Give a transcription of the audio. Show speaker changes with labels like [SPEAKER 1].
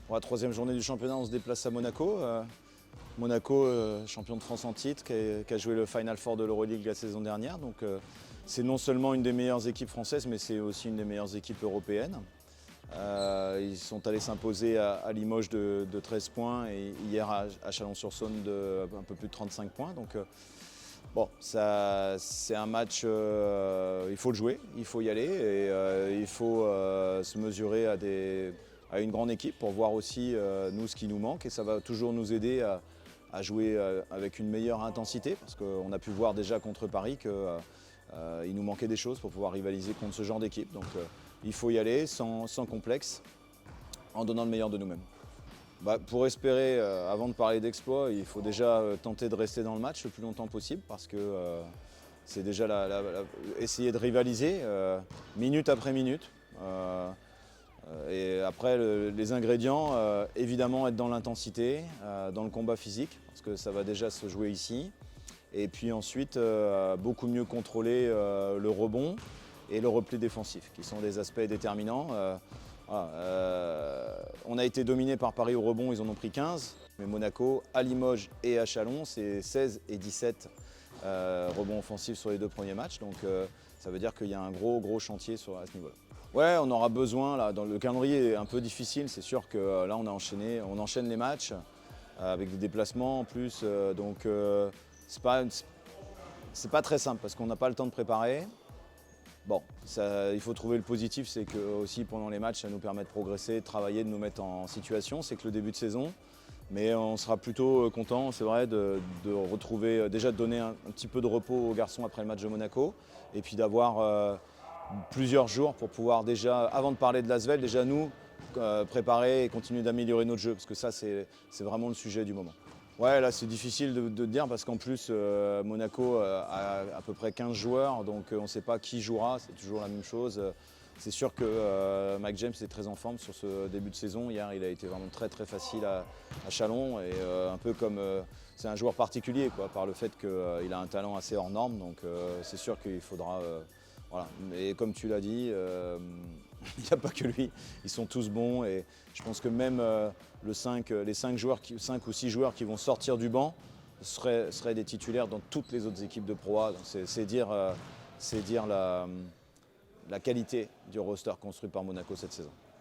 [SPEAKER 1] Pour la troisième journée du championnat, on se déplace à Monaco. Monaco, champion de France en titre, qui a joué le Final Four de l'Euroleague la saison dernière. Donc c'est non seulement une des meilleures équipes françaises, mais c'est aussi une des meilleures équipes européennes. Ils sont allés s'imposer à Limoges de 13 points et hier à Chalon-sur-Saône de un peu plus de 35 points. Donc bon, c'est un match, il faut le jouer, il faut y aller et il faut se mesurer à une grande équipe pour voir aussi nous ce qui nous manque et ça va toujours nous aider à jouer avec une meilleure intensité parce qu'on a pu voir déjà contre Paris qu'il nous manquait des choses pour pouvoir rivaliser contre ce genre d'équipe. Donc il faut y aller sans complexe, en donnant le meilleur de nous-mêmes. Pour espérer, avant de parler d'exploit, il faut déjà tenter de rester dans le match le plus longtemps possible parce que c'est déjà essayer de rivaliser minute après minute. Et après, les ingrédients, évidemment être dans l'intensité, dans le combat physique, parce que ça va déjà se jouer ici. Et puis ensuite, beaucoup mieux contrôler le rebond et le repli défensif, qui sont des aspects déterminants. On a été dominé par Paris au rebond, ils en ont pris 15. Mais Monaco, à Limoges et à Chalon, c'est 16 et 17 rebonds offensifs sur les deux premiers matchs. Donc ça veut dire qu'il y a un gros chantier à ce niveau-là. Ouais, on aura besoin, là, le calendrier est un peu difficile, c'est sûr que là on enchaîne les matchs avec des déplacements en plus, donc c'est pas très simple parce qu'on n'a pas le temps de préparer. Bon, il faut trouver le positif, c'est que aussi pendant les matchs ça nous permet de progresser, de travailler, de nous mettre en situation, c'est que le début de saison. Mais on sera plutôt content, c'est vrai, de retrouver, déjà de donner un petit peu de repos aux garçons après le match de Monaco et puis d'avoir plusieurs jours pour pouvoir déjà, avant de parler de l'Asvel, déjà nous préparer et continuer d'améliorer notre jeu parce que ça c'est vraiment le sujet du moment. Ouais, là c'est difficile de dire parce qu'en plus Monaco a à peu près 15 joueurs donc on ne sait pas qui jouera, c'est toujours la même chose. C'est sûr que Mike James est très en forme sur ce début de saison. Hier, il a été vraiment très facile à Chalon et un peu comme c'est un joueur particulier quoi, par le fait qu'il a un talent assez hors norme. Donc c'est sûr qu'il faudra voilà. Et comme tu l'as dit, il n'y a pas que lui, ils sont tous bons et je pense que même les 5 ou 6 joueurs qui vont sortir du banc seraient des titulaires dans toutes les autres équipes de Pro A. C'est dire la qualité du roster construit par Monaco cette saison.